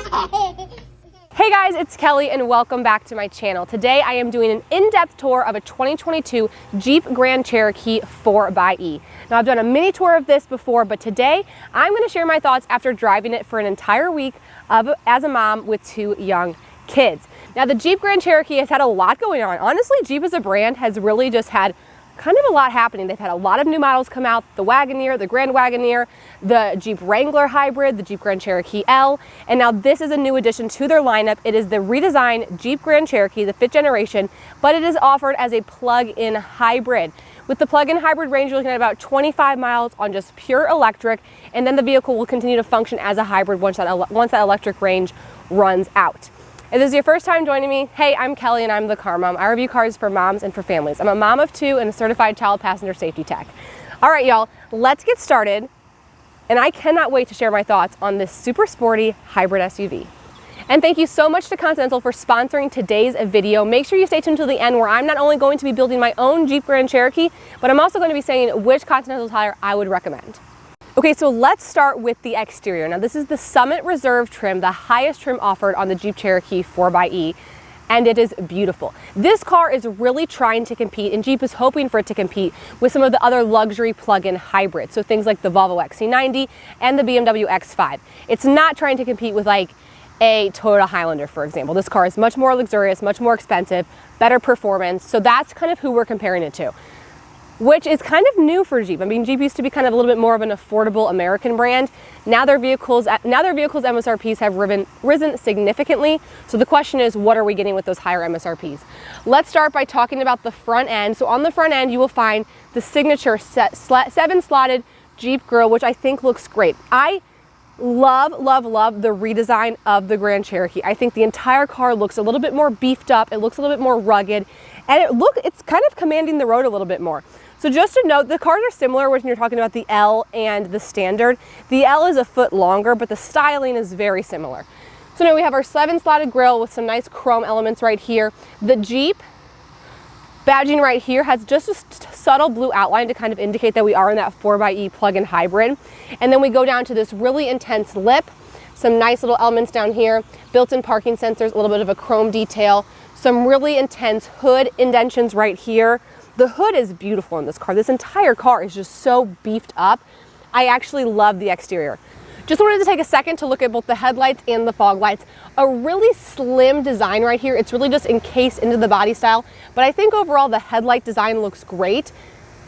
Hey guys, it's Kelly and welcome back to my channel. Today I am doing an in-depth tour of a 2022 Jeep Grand Cherokee 4xe. Now I've done a mini tour of this before, but today I'm going to share my thoughts after driving it for an entire week as a mom with two young kids. Now the Jeep Grand Cherokee has had a lot going on. Honestly, Jeep as a brand has really just had kind of a lot happening. They've had a lot of new models come out, the Wagoneer, the Grand Wagoneer, the Jeep Wrangler Hybrid, the Jeep Grand Cherokee L, and now this is a new addition to their lineup. It is the redesigned Jeep Grand Cherokee, the 5th generation, but it is offered as a plug-in hybrid. With the plug-in hybrid range, you're looking at about 25 miles on just pure electric, and then the vehicle will continue to function as a hybrid once that electric range runs out. If this is your first time joining me, hey, I'm Kelly and I'm the car mom. I review cars for moms and for families. I'm a mom of two and a certified child passenger safety tech. All right, y'all, let's get started. And I cannot wait to share my thoughts on this super sporty hybrid SUV. And thank you so much to Continental for sponsoring today's video. Make sure you stay tuned to the end where I'm not only going to be building my own Jeep Grand Cherokee, but I'm also going to be saying which Continental tire I would recommend. Okay, so let's start with the exterior. Now this is the Summit Reserve trim, the highest trim offered on the Jeep Cherokee 4xe, and it is beautiful. This car is really trying to compete, and Jeep is hoping for it to compete with some of the other luxury plug-in hybrids, so things like the Volvo XC90 and the BMW X5. It's not trying to compete with like a Toyota Highlander, for example. This car is much more luxurious, much more expensive, better performance, so that's kind of who we're comparing it to, which is kind of new for Jeep. I mean, Jeep used to be kind of a little bit more of an affordable American brand. Now their vehicles MSRPs have risen significantly. So the question is, what are we getting with those higher MSRPs? Let's start by talking about the front end. So on the front end, you will find the signature 7-slotted Jeep grille, which I think looks great. I love the redesign of the Grand Cherokee. I think the entire car looks a little bit more beefed up. It looks a little bit more rugged, and it's kind of commanding the road a little bit more. So just to note, the cars are similar when you're talking about the L and the Standard. The L is a foot longer, but the styling is very similar. So now we have our 7-slotted grille with some nice chrome elements right here. The Jeep badging right here has just a subtle blue outline to kind of indicate that we are in that 4xe plug-in hybrid. And then we go down to this really intense lip, some nice little elements down here, built-in parking sensors, a little bit of a chrome detail, some really intense hood indentions right here. The hood is beautiful in this car. This entire car is just so beefed up. I actually love the exterior. Just wanted to take a second to look at both the headlights and the fog lights. A really slim design right here. It's really just encased into the body style, but I think overall the headlight design looks great.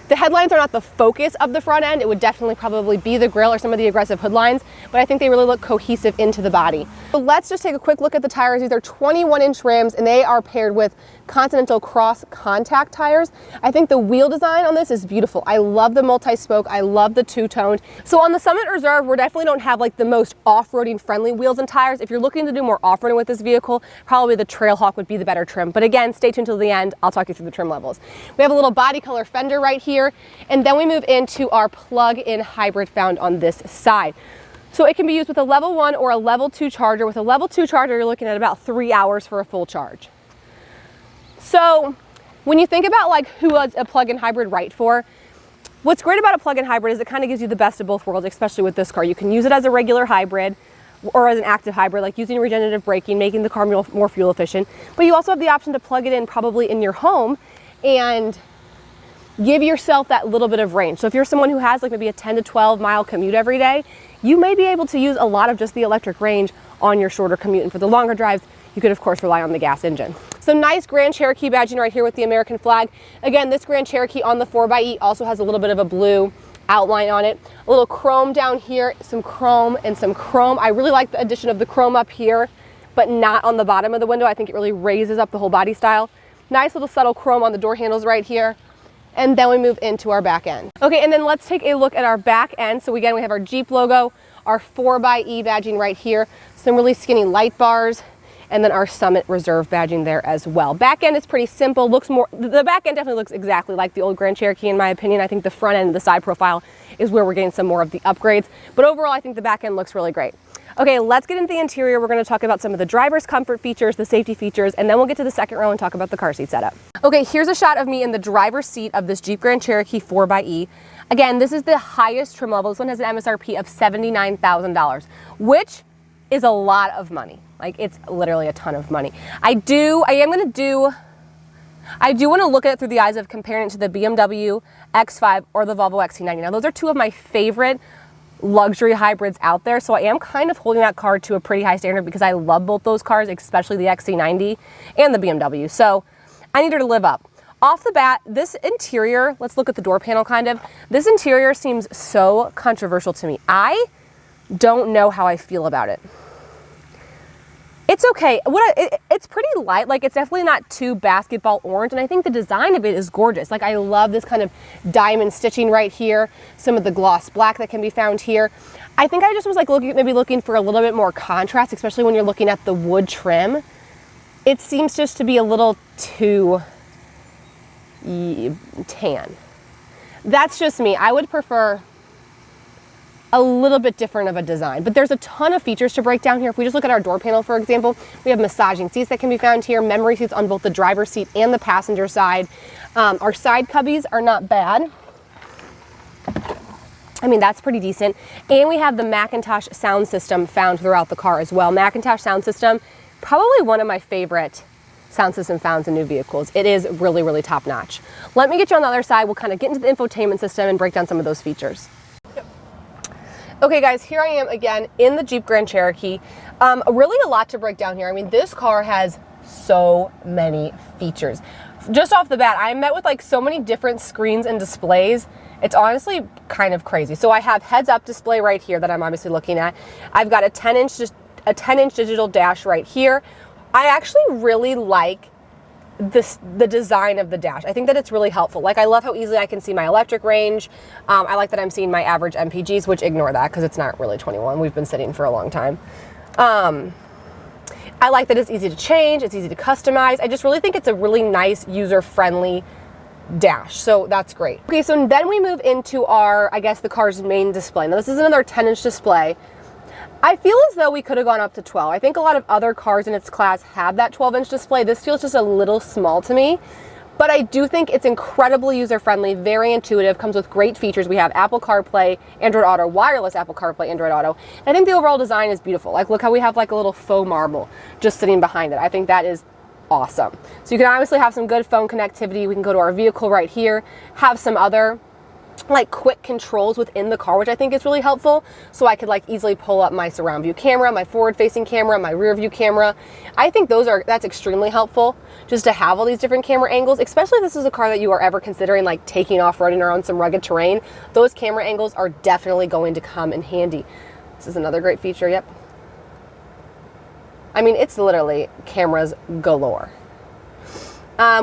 The headlines are not the focus of the front end. It would definitely probably be the grille or some of the aggressive hood lines, but I think they really look cohesive into the body. So let's just take a quick look at the tires. These are 21-inch rims, and they are paired with Continental cross contact tires. I think the wheel design on this is beautiful. I love the multi-spoke. I love the two-toned. So on the Summit Reserve, we definitely don't have like the most off-roading friendly wheels and tires. If you're looking to do more off-roading with this vehicle, probably the Trailhawk would be the better trim. But again, stay tuned till the end. I'll talk you through the trim levels. We have a little body color fender right here, and then we move into our plug-in hybrid found on this side. So it can be used with a level 1 or a level 2 charger. With a level 2 charger, you're looking at about 3 hours for a full charge. So when you think about like who is a plug-in hybrid right for, what's great about a plug-in hybrid is it kind of gives you the best of both worlds, especially with this car. You can use it as a regular hybrid or as an active hybrid, like using regenerative braking, making the car more fuel efficient. But you also have the option to plug it in probably in your home and give yourself that little bit of range. So if you're someone who has like maybe a 10 to 12 mile commute every day, you may be able to use a lot of just the electric range on your shorter commute. And for the longer drives, you could of course rely on the gas engine. So nice Grand Cherokee badging right here with the American flag. Again, this Grand Cherokee on the 4xe also has a little bit of a blue outline on it. A little chrome down here, some chrome and some chrome. I really like the addition of the chrome up here, but not on the bottom of the window. I think it really raises up the whole body style. Nice little subtle chrome on the door handles right here. And then we move into our back end. Okay, and then let's take a look at our back end. So again, we have our Jeep logo, our 4xe badging right here, some really skinny light bars, and then our Summit Reserve badging there as well. Back end is pretty simple, the back end definitely looks exactly like the old Grand Cherokee in my opinion. I think the front end and the side profile is where we're getting some more of the upgrades. But overall, I think the back end looks really great. Okay, let's get into the interior. We're gonna talk about some of the driver's comfort features, the safety features, and then we'll get to the second row and talk about the car seat setup. Okay, here's a shot of me in the driver's seat of this Jeep Grand Cherokee 4xe. Again, this is the highest trim level. This one has an MSRP of $79,000, which is a lot of money. Like, it's literally a ton of money. I do want to look at it through the eyes of comparing it to the BMW X5 or the Volvo XC90. Now, those are two of my favorite luxury hybrids out there, so I am kind of holding that car to a pretty high standard because I love both those cars, especially the XC90 and the BMW. So I need her to live up. Off the bat, this interior, let's look at the door panel kind of. This interior seems so controversial to me. I don't know how I feel about it. It's okay. It's pretty light. Like, it's definitely not too basketball orange, and I think the design of it is gorgeous. Like, I love this kind of diamond stitching right here, some of the gloss black that can be found here. I think I just was like maybe looking for a little bit more contrast, especially when you're looking at the wood trim. It seems just to be a little too tan. That's just me. I would prefer a little bit different of a design, but there's a ton of features to break down here. If we just look at our door panel, for example, we have massaging seats that can be found here, memory seats on both the driver's seat and the passenger side. Our side cubbies are not bad. I mean, that's pretty decent. And we have the Macintosh sound system found throughout the car as well. Macintosh sound system, probably one of my favorite sound system found in new vehicles. It is really, really top notch. Let me get you on the other side. We'll kind of get into the infotainment system and break down some of those features. Okay guys, here I am again in the Jeep Grand Cherokee. Really a lot to break down here. I mean, this car has so many features. Just off the bat, I met with like so many different screens and displays. It's honestly kind of crazy. So I have heads-up display right here that I'm obviously looking at. I've got a 10-inch digital dash right here. I actually really like the design of the dash. I think that it's really helpful. Like, I love how easily I can see my electric range. I like that I'm seeing my average MPGs, which ignore that because it's not really 21. We've been sitting for a long time. I like that it's easy to change, it's easy to customize. I just really think it's a really nice, user-friendly dash, so that's great. Okay, so then we move into our, I guess, the car's main display. Now, this is another 10-inch display. I feel as though we could have gone up to 12. I think a lot of other cars in its class have that 12-inch display. This feels just a little small to me, but I do think it's incredibly user-friendly, very intuitive, comes with great features. We have Apple CarPlay, Android Auto, wireless Apple CarPlay, Android Auto. And I think the overall design is beautiful. Like, look how we have like a little faux marble just sitting behind it. I think that is awesome. So you can obviously have some good phone connectivity. We can go to our vehicle right here, have some other like quick controls within the car, which I think is really helpful. So I could like easily pull up my surround view camera, my forward facing camera, my rear view camera. I think that's extremely helpful just to have all these different camera angles, especially if this is a car that you are ever considering like taking off-roading or on some rugged terrain. Those camera angles are definitely going to come in handy. This is another great feature, yep. I mean, it's literally cameras galore.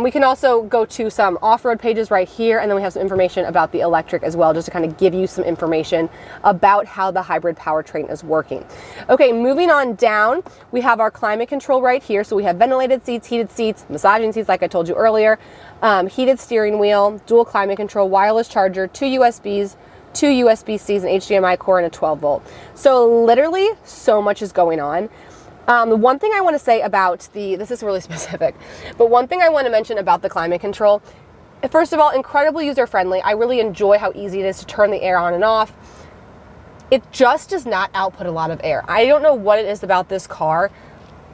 We can also go to some off-road pages right here, and then we have some information about the electric as well, just to kind of give you some information about how the hybrid powertrain is working. Okay, moving on down, we have our climate control right here. So we have ventilated seats, heated seats, massaging seats like I told you earlier, heated steering wheel, dual climate control, wireless charger, two USBs, two USB-Cs, an HDMI cord, and a 12-volt. So literally so much is going on. The one thing I want to say about this is really specific, but one thing I want to mention about the climate control, first of all, incredibly user-friendly. I really enjoy how easy it is to turn the air on and off. It just does not output a lot of air. I don't know what it is about this car.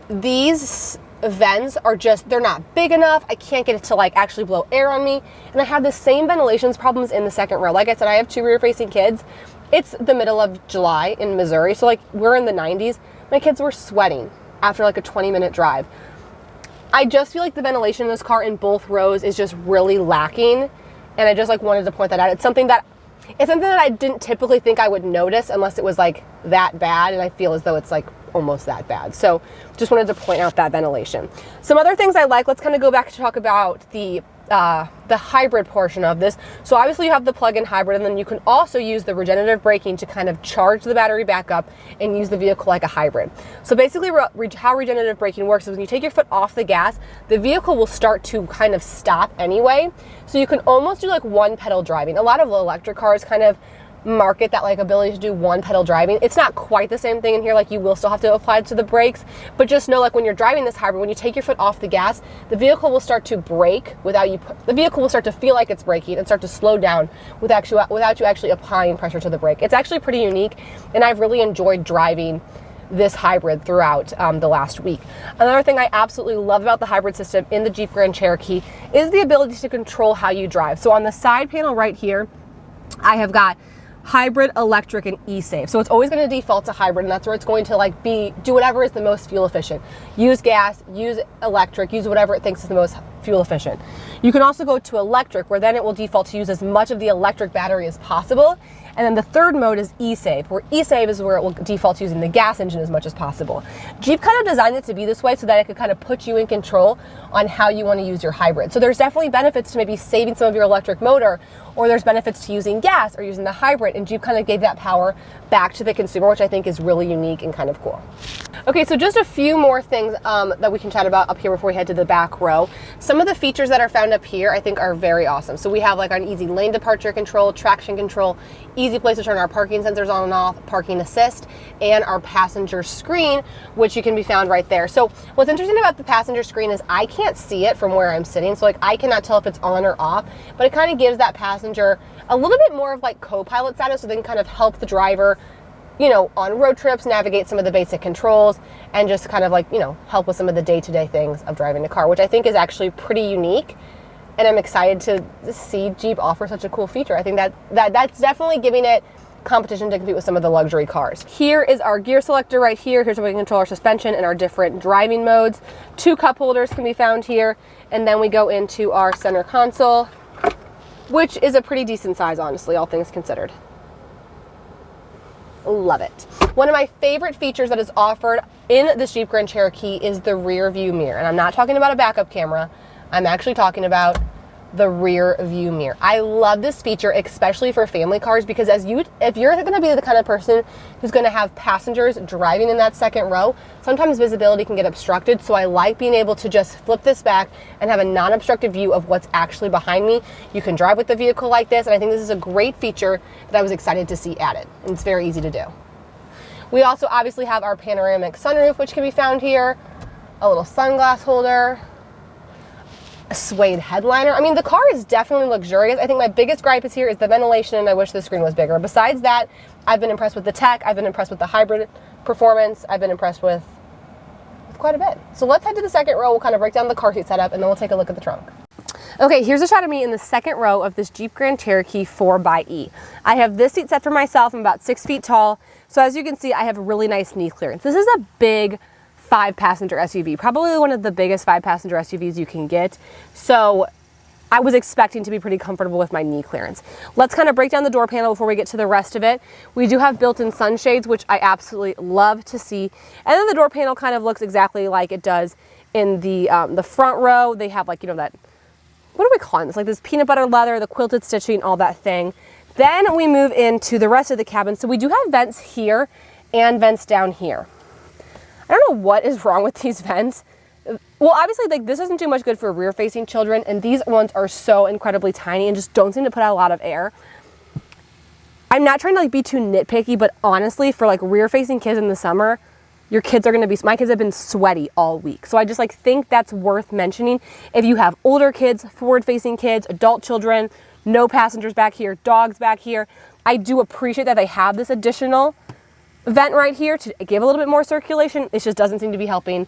These vents are just, they're not big enough. I can't get it to like actually blow air on me. And I have the same ventilation problems in the second row. Like I said, I have two rear-facing kids. It's the middle of July in Missouri, so like we're in the 90s. My kids were sweating after like a 20-minute drive. I just feel like the ventilation in this car in both rows is just really lacking, and I just like wanted to point that out. It's something that I didn't typically think I would notice unless it was like that bad, and I feel as though it's like almost that bad. So just wanted to point out that ventilation. Some other things I like, let's kind of go back to talk about the hybrid portion of this. So obviously you have the plug-in hybrid, and then you can also use the regenerative braking to kind of charge the battery back up and use the vehicle like a hybrid. So basically how regenerative braking works is when you take your foot off the gas, the vehicle will start to kind of stop anyway. So you can almost do like one pedal driving. A lot of electric cars kind of market that like ability to do one pedal driving. It's not quite the same thing in here. Like, you will still have to apply it to the brakes, but just know, like, when you're driving this hybrid, when you take your foot off the gas, the vehicle will start to brake without you, the vehicle will start to feel like it's braking and start to slow down without you actually applying pressure to the brake. It's actually pretty unique, and I've really enjoyed driving this hybrid throughout the last week. Another thing I absolutely love about the hybrid system in the Jeep Grand Cherokee is the ability to control how you drive. So on the side panel right here, I have got hybrid, electric, and e-save. So it's always going to default to hybrid, and that's where it's going to like do whatever is the most fuel efficient. Use gas, use electric, use whatever it thinks is the most fuel efficient. You can also go to electric, where then it will default to use as much of the electric battery as possible. And then the third mode is e-save, where e-save is where it will default to using the gas engine as much as possible. Jeep kind of designed it to be this way so that it could kind of put you in control on how you want to use your hybrid. So there's definitely benefits to maybe saving some of your electric motor, or there's benefits to using gas or using the hybrid, and Jeep kind of gave that power back to the consumer, which I think is really unique and kind of cool. Okay, so just a few more things that we can chat about up here before we head to the back row. Some of the features that are found up here I think are very awesome. So we have like an easy lane departure control, traction control, easy place to turn our parking sensors on and off, parking assist, and our passenger screen, which you can be found right there. So what's interesting about the passenger screen is I can't see it from where I'm sitting, so like I cannot tell if it's on or off, but it kind of gives that passenger a little bit more of like co-pilot status, so they can kind of help the driver, you know, on road trips, navigate some of the basic controls, and just kind of like, you know, help with some of the day-to-day things of driving a car, which I think is actually pretty unique. And I'm excited to see Jeep offer such a cool feature. I think that's definitely giving it competition to compete with some of the luxury cars. Here is our gear selector right here. Here's where we can control our suspension and our different driving modes. 2 cup holders can be found here. And then we go into our center console, which is a pretty decent size, honestly, all things considered. Love it. One of my favorite features that is offered in this Jeep Grand Cherokee is the rear view mirror. And I'm not talking about a backup camera. I'm actually talking about the rear view mirror. I love this feature, especially for family cars, because if you're going to be the kind of person who's going to have passengers driving in that second row, sometimes visibility can get obstructed. So I like being able to just flip this back and have a non-obstructive view of what's actually behind me. You can drive with the vehicle like this, and I think this is a great feature that I was excited to see added, and it's very easy to do. We also obviously have our panoramic sunroof, which can be found here, a little sunglass holder, a suede headliner. I mean, the car is definitely luxurious. I think my biggest gripe is here is the ventilation, and I wish the screen was bigger. Besides that, I've been impressed with the tech. I've been impressed with the hybrid performance. I've been impressed with quite a bit. So let's head to the second row. We'll kind of break down the car seat setup, and then we'll take a look at the trunk. Okay, here's a shot of me in the second row of this Jeep Grand Cherokee 4xe. I have this seat set for myself. I'm about 6 feet tall. So as you can see, I have really nice knee clearance. This is a big 5-passenger SUV, probably one of the biggest 5-passenger SUVs you can get. So I was expecting to be pretty comfortable with my knee clearance. Let's kind of break down the door panel before we get to the rest of it. We do have built-in sunshades, which I absolutely love to see. And then the door panel kind of looks exactly like it does in the front row. They have like, you know, that, what are we calling this? Like this peanut butter leather, the quilted stitching, all that thing. Then we move into the rest of the cabin. So we do have vents here and vents down here. I don't know what is wrong with these vents. Well, obviously, like this doesn't do much good for rear-facing children, and these ones are so incredibly tiny and just don't seem to put out a lot of air. I'm not trying to like be too nitpicky, but honestly, for like rear-facing kids in the summer, your kids are gonna be, my kids have been sweaty all week. So I just like think that's worth mentioning. If you have older kids, forward-facing kids, adult children, no passengers back here, dogs back here, I do appreciate that they have this additional vent right here to give a little bit more circulation. It just doesn't seem to be helping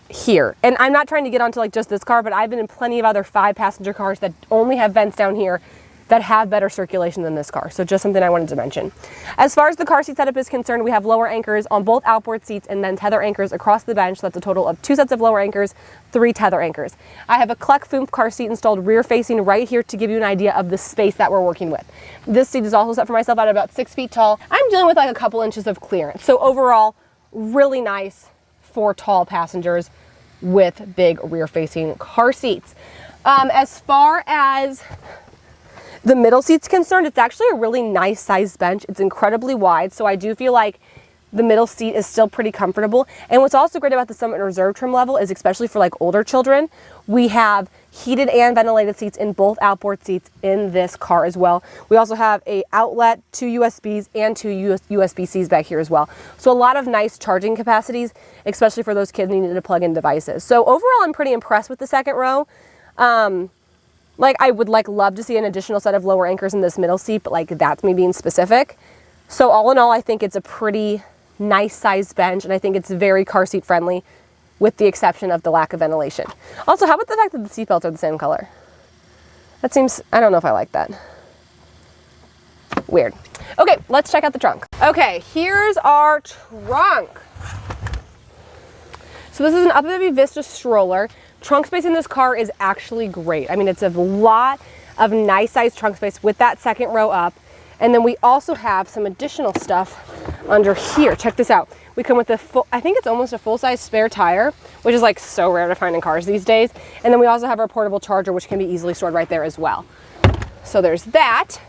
here. And I'm not trying to get onto like just this car, but I've been in plenty of other 5-passenger cars that only have vents down here that have better circulation than this car. So just something I wanted to mention. As far as the car seat setup is concerned, we have lower anchors on both outboard seats and then tether anchors across the bench. So that's a total of 2 sets of lower anchors, 3 tether anchors. I have a Kleck Foof car seat installed rear facing right here to give you an idea of the space that we're working with. This seat is also set for myself at about 6 feet tall. I'm dealing with like a couple inches of clearance. So overall, really nice for tall passengers with big rear facing car seats. As far as the middle seat's concerned, it's actually a really nice sized bench. It's incredibly wide, so I do feel like the middle seat is still pretty comfortable. And what's also great about the Summit Reserve trim level is, especially for like older children, we have heated and ventilated seats in both outboard seats in this car as well. We also have a outlet, 2 USBs and 2 USB-Cs back here as well. So a lot of nice charging capacities, especially for those kids needing to plug in devices. So overall, I'm pretty impressed with the second row. Like I would like love to see an additional set of lower anchors in this middle seat, but like that's me being specific. So all in all, I think it's a pretty nice sized bench, and I think it's very car seat friendly with the exception of the lack of ventilation. Also, how about the fact that the seatbelts are the same color? That seems, I don't know if I like that. Weird. Okay, let's check out the trunk. Okay, here's our trunk. So this is an Upper Vista stroller. Trunk space in this car is actually great. I mean, it's a lot of nice sized trunk space with that second row up. And then we also have some additional stuff under here. Check this out. We come with a full, I think it's almost a full-size spare tire, which is like so rare to find in cars these days. And then we also have our portable charger, which can be easily stored right there as well. So there's that.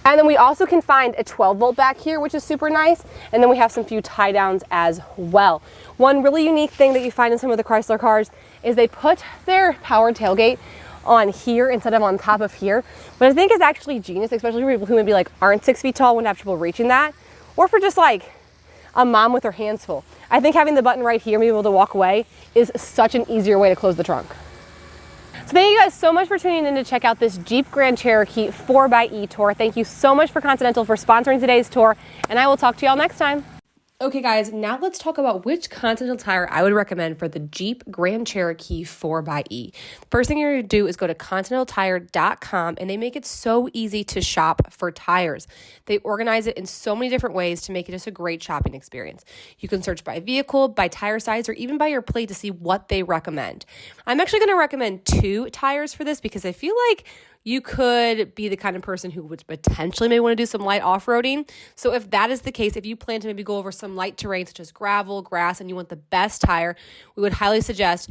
And then we also can find a 12 volt back here, which is super nice. And then we have some few tie downs as well. One really unique thing that you find in some of the Chrysler cars is they put their power tailgate on here instead of on top of here, but I think is actually genius, especially for people who maybe like aren't 6 feet tall, wouldn't have trouble reaching that, or for just like a mom with her hands full. I think having the button right here, being able to walk away, is such an easier way to close the trunk. So thank you guys so much for tuning in to check out this Jeep Grand Cherokee 4xe tour. Thank you so much for Continental for sponsoring today's tour, and I will talk to y'all next time. Okay guys, now let's talk about which Continental tire I would recommend for the Jeep Grand Cherokee 4xe. First thing you're going to do is go to continentaltire.com, and they make it so easy to shop for tires. They organize it in so many different ways to make it just a great shopping experience. You can search by vehicle, by tire size, or even by your plate to see what they recommend. I'm actually going to recommend 2 tires for this because I feel like you could be the kind of person who would potentially maybe want to do some light off-roading. So if that is the case, if you plan to maybe go over some light terrain such as gravel, grass, and you want the best tire, we would highly suggest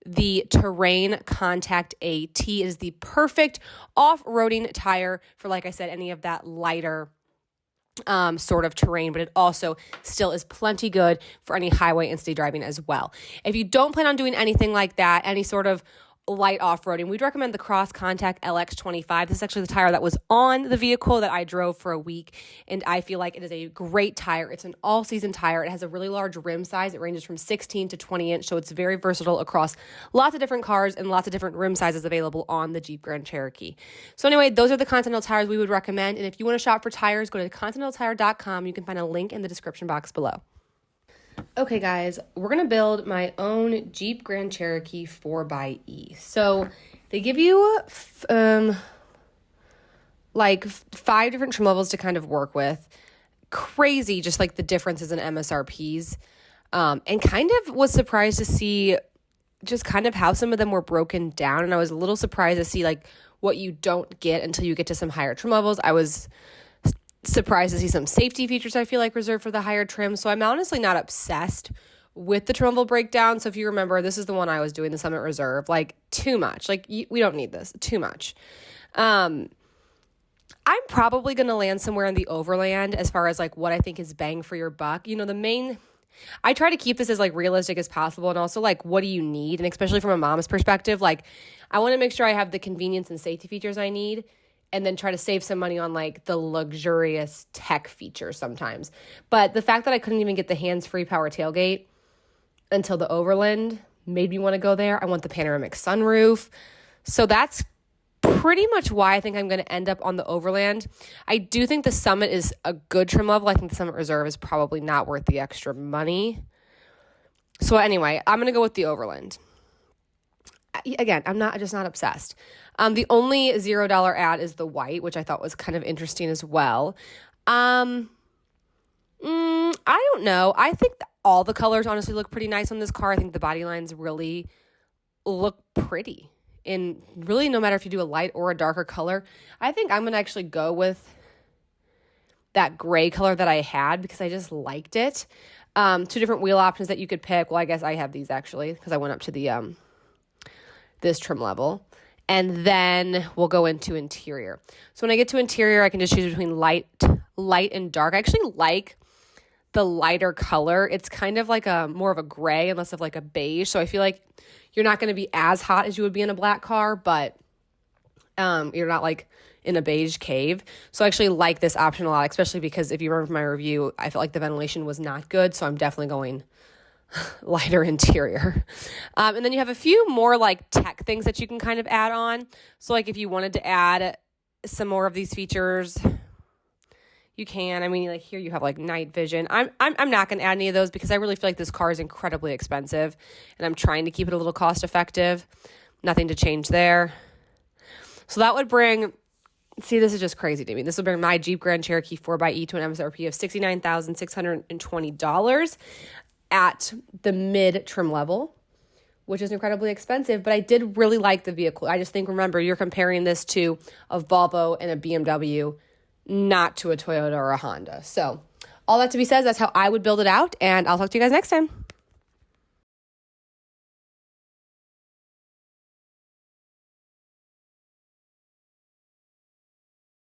the Terrain Contact AT. It is the perfect off-roading tire for, like I said, any of that lighter sort of terrain, but it also still is plenty good for any highway and city driving as well. If you don't plan on doing anything like that, any sort of light off-roading, we'd recommend the Cross Contact LX25. This is actually the tire that was on the vehicle that I drove for a week, and I feel like it is a great tire. It's an all-season tire. It has a really large rim size. It ranges from 16 to 20 inch, so it's very versatile across lots of different cars and lots of different rim sizes available on the Jeep Grand Cherokee. So anyway, those are the Continental tires we would recommend, and if you want to shop for tires, go to continentaltire.com. You can find a link in the description box below. Okay guys, we're going to build my own Jeep Grand Cherokee 4xe. So they give you like 5 different trim levels to kind of work with. Crazy, just like the differences in MSRPs. And kind of was surprised to see just kind of how some of them were broken down. And I was a little surprised to see like what you don't get until you get to some higher trim levels. I was surprised to see some safety features I feel like reserved for the higher trim. So I'm honestly not obsessed with the trim level breakdown. So if you remember, this is the one I was doing, the Summit Reserve, like too much. Like we don't need this, too much. I'm probably going to land somewhere in the Overland as far as like what I think is bang for your buck. You know, I try to keep this as like realistic as possible, and also like what do you need? And especially from a mom's perspective, like I want to make sure I have the convenience and safety features I need, and then try to save some money on like the luxurious tech features sometimes. But the fact that I couldn't even get the hands-free power tailgate until the Overland made me want to go there. I want the panoramic sunroof. So that's pretty much why I think I'm going to end up on the Overland. I do think the Summit is a good trim level. I think the Summit Reserve is probably not worth the extra money. So anyway, I'm going to go with the Overland. Again, I'm just not obsessed. The only $0 ad is the white, which I thought was kind of interesting as well. I don't know. I think all the colors honestly look pretty nice on this car. I think the body lines really look pretty. And really, no matter if you do a light or a darker color, I think I'm going to actually go with that gray color that I had because I just liked it. 2 different wheel options that you could pick. Well, I guess I have these actually because I went up to the this trim level. And then we'll go into interior. So when I get to interior, I can just choose between light and dark. I actually like the lighter color. It's kind of like more of a gray and less of like a beige. So I feel like you're not going to be as hot as you would be in a black car, but you're not like in a beige cave. So I actually like this option a lot, especially because if you remember from my review, I felt like the ventilation was not good. So I'm definitely going lighter interior. And then you have a few more like tech things that you can kind of add on. So like if you wanted to add some more of these features, you can. I mean, like here you have like night vision. I'm not going to add any of those because I really feel like this car is incredibly expensive and I'm trying to keep it a little cost effective. Nothing to change there. So that would bring, see, this is just crazy to me. This would bring my Jeep Grand Cherokee 4xe to an MSRP of $69,620 at the mid trim level, which is incredibly expensive, but I did really like the vehicle. I just think, remember, you're comparing this to a Volvo and a BMW, not to a Toyota or a Honda. So all that to be said, that's how I would build it out, and I'll talk to you guys next time.